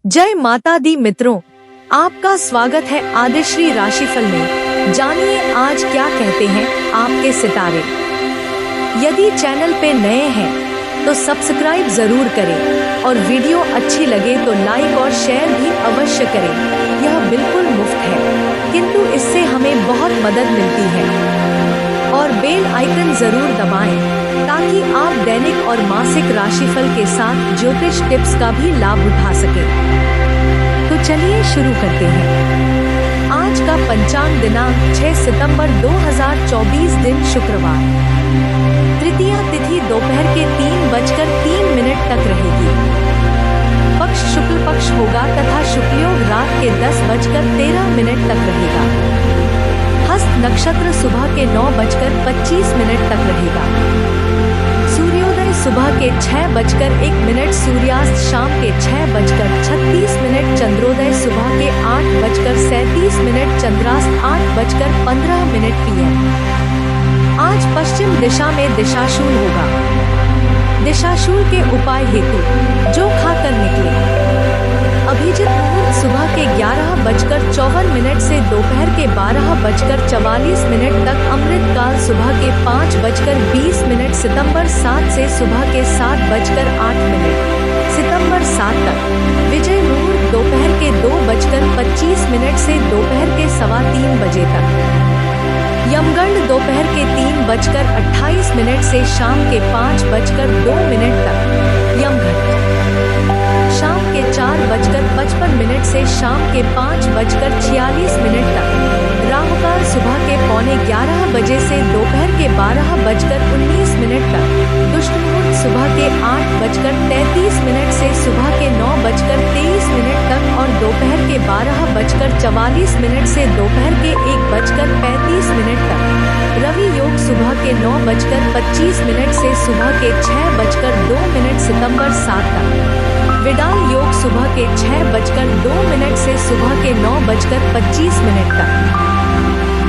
जय माता दी मित्रों, आपका स्वागत है आदिश्री राशिफल में। जानिए आज क्या कहते हैं आपके सितारे। यदि चैनल पे नए हैं तो सब्सक्राइब जरूर करें और वीडियो अच्छी लगे तो लाइक और शेयर भी अवश्य करें। यह बिल्कुल मुफ्त है किंतु इससे हमें बहुत मदद मिलती है। और बेल आइकन जरूर दबाएं ताकि आप दैनिक और मासिक राशिफल के साथ ज्योतिष टिप्स का भी लाभ उठा सकें। तो चलिए शुरू करते हैं। आज का पंचांग दिनांक 6 सितंबर 2024 दिन शुक्रवार। तृतीया तिथि दोपहर के 3:03 तक रहेगी। पक्ष शुक्ल पक्ष होगा तथा शुक्लयोग रात के 10:13 तक रहेगा। हस्त नक्षत्र सुबह के 9:25 तक रहेगा। सूर्योदय सुबह के 6:01, सूर्यास्त शाम के 6:36, चंद्रोदय सुबह के 8:37, चंद्रास्त 8:15 PM। आज पश्चिम दिशा में दिशाशूल होगा। दिशाशूल के उपाय हेतु जो खाकर निकले। अभिजित मुहूर्त सुबह के 11:54 से दोपहर के 12:44 तक। अमृत काल सुबह के 5:20, सितंबर 7 से सुबह के 7:08, सितंबर 7 तक। विजय मुहूर्त दोपहर के 2:25 से दोपहर के 3:15 बजे तक। यमगंड दोपहर के 3:28 से शाम के 5:02 तक। यमघंट शाम के 4:55 से शाम के 5:46 तक। राहुकाल सुबह के 11:15 बजे से दोपहर के 12:19 तक। दुष्ट मुहूर्त सुबह के 8:33 से सुबह के 9:23 तक और दोपहर के 12:44 से दोपहर के 1:35 तक। रवि योग सुबह के 9:25 से सुबह के 6:02, सितंबर 7 तक। विडाल योग सुबह के 6:02 से सुबह के 9:25 तक।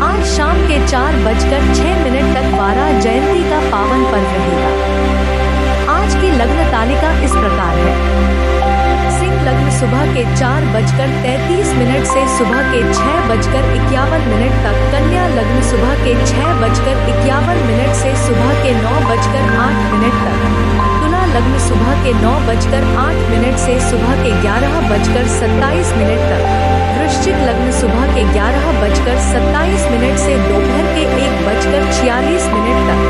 आज शाम के 4:06 तक वाराह जयंती का पावन पर्व रहेगा। आज की लग्न तालिका इस प्रकार है। सिंह लग्न सुबह के 4:33 से सुबह के 6:51 तक। कन्या लग्न सुबह के 6:51 से सुबह के 9:08 तक। तुला लग्न सुबह के 9:08 से सुबह के 11:27 तक। वृश्चिक लग्न सुबह के 11:27 से दोपहर के 1:46 तक।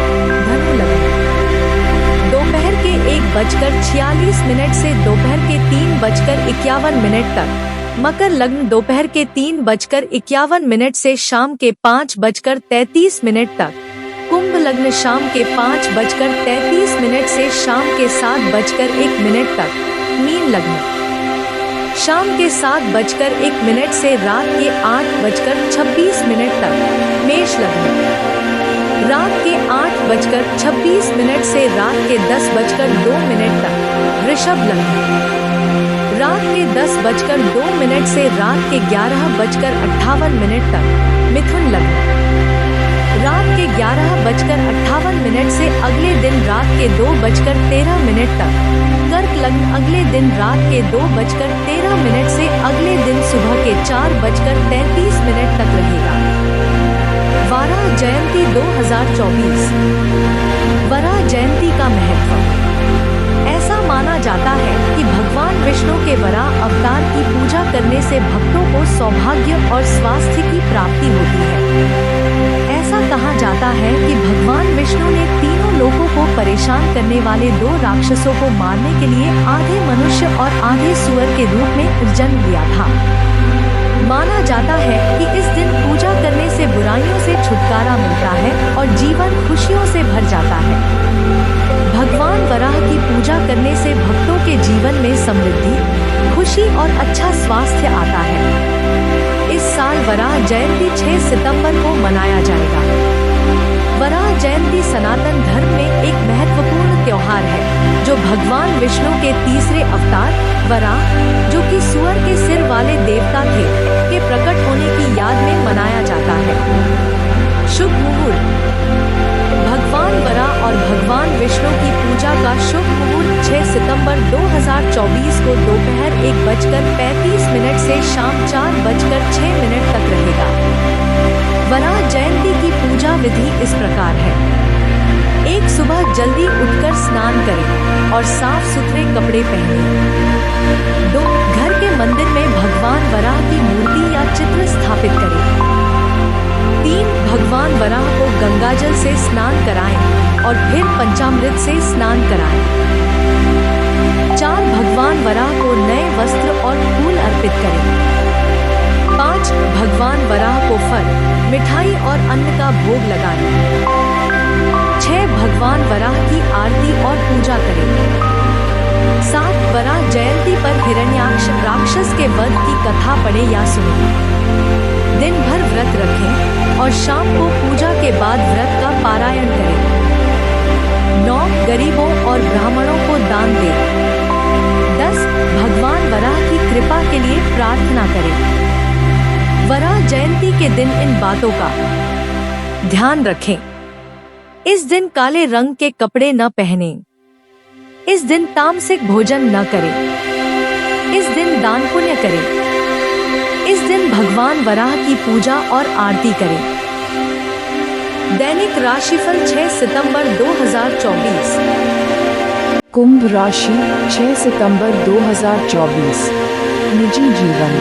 धनु लग्न दोपहर के 1:46 से दोपहर के 3:51 तक। मकर लग्न दोपहर के 3:51 से शाम के 5:33 तक। कुंभ लग्न शाम के 5:33 से शाम के 7:01 तक। मीन लग्न शाम के 7:01 से रात के 8:26 तक। मेष लग्न रात के 8:26 से रात के 10:02 तक। वृषभ लग्न रात के 10:02 से रात के 11:58 तक। मिथुन लग्न रात के 11:58 से अगले दिन रात के 2:13 तक। कर्क लग्न अगले दिन रात के 2:13 से अगले दिन सुबह के 4:33 तक रहेगा। वाराह जयंती 2024। वराह जयंती का महत्व। ऐसा माना जाता है कि भगवान विष्णु के वराह अवतार की पूजा करने से भक्तों को सौभाग्य और स्वास्थ्य की प्राप्ति होती है। ऐसा कहा जाता है कि भगवान विष्णु ने तीनों लोगों को परेशान करने वाले 2 राक्षसों को मारने के लिए आधे मनुष्य और आधे सुअर के रूप में जन्म लिया था। माना जाता है कि इस दिन पूजा करने से बुराइयों से छुटकारा मिलता है और जीवन खुशियों से भर जाता है। भगवान वराह की पूजा करने से भक्तों के जीवन में समृद्धि, खुशी और अच्छा स्वास्थ्य आता है। इस साल वराह जयंती 6 सितंबर को मनाया जाएगा। वराह जयंती सनातन धर्म में एक महत्वपूर्ण त्योहार है जो भगवान विष्णु के तीसरे अवतार वराह, जो कि सुअर के सिर वाले देवता थे, के प्रकट होने की याद में मनाया जाता है। शुभ मुहूर्त। भगवान वराह और भगवान विष्णु की पूजा का शुभ मुहूर्त 6 सितंबर 2024 2024 को दोपहर 1:35 से शाम 4:06 तक रहेगा। वराह जयंती की पूजा विधि इस प्रकार है। एक, सुबह जल्दी उठकर स्नान करें और साफ सुथरे कपड़े पहनें। 2, घर के मंदिर में भगवान वराह की मूर्ति या चित्र स्थापित करें। 3, भगवान वराह को गंगाजल से स्नान कराएं और फिर पंचामृत से स्नान कराएं। 4, भगवान वराह को नए वस्त्र और फूल अर्पित करें। 5, भगवान वराह को फल, मिठाई और अन्न का भोग लगाएं। 6, भगवान वराह की आरती और पूजा करें। 7, वराह जयंती पर हिरण्याक्ष राक्षस के वध की कथा पढ़ें या सुनें। दिन भर व्रत रखें और शाम को पूजा के बाद व्रत का पारायण करें। 9, गरीबों और ब्राह्मणों को दान दें। 10, भगवान वराह की कृपा के लिए प्रार्थना करें। वराह जयंती के दिन इन बातों का ध्यान रखें। इस दिन काले रंग के कपड़े न पहनें। इस दिन तामसिक भोजन न करें। इस दिन दान पुण्य करें। इस दिन भगवान वराह की पूजा और आरती करें। दैनिक राशिफल 6 सितंबर 2024। कुंभ राशि 6 सितंबर 2024। निजी जीवन।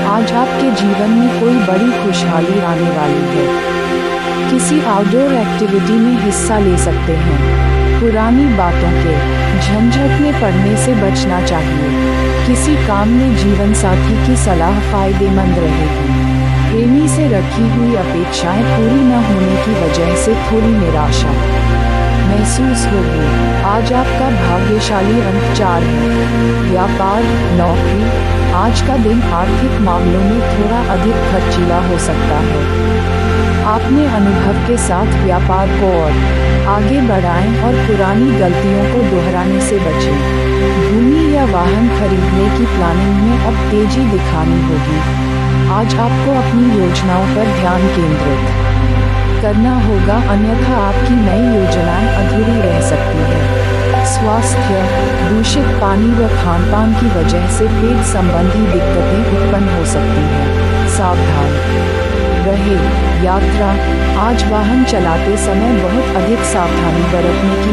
आज आपके जीवन में कोई बड़ी खुशहाली आने वाली है। किसी आउटडोर एक्टिविटी में हिस्सा ले सकते हैं। पुरानी बातों के झंझट में पड़ने से बचना चाहिए। किसी काम में जीवन साथी की सलाह फायदेमंद रहेगी। प्रेमी से रखी हुई अपेक्षाएं पूरी न होने की वजह से थोड़ी निराशा महसूस होगी। आज आपका भाग्यशाली अंक 4 है। व्यापार, नौकरी। आज का दिन आर्थिक मामलों में थोड़ा अधिक खर्चीला हो सकता है। अपने अनुभव के साथ व्यापार को और आगे बढ़ाएं और पुरानी गलतियों को दोहराने से बचें। भूमि या वाहन खरीदने की प्लानिंग में अब तेजी दिखानी होगी। आज आपको अपनी योजनाओं पर ध्यान केंद्रित करना होगा, अन्यथा आपकी नई योजनाएं अधूरी रह सकती है। स्वास्थ्य। दूषित पानी व खानपान की वजह से पेट संबंधी दिक्कतें उत्पन्न हो सकती हैं। सावधान रहे। यात्रा। आज वाहन चलाते समय बहुत अधिक सावधानी बरतने की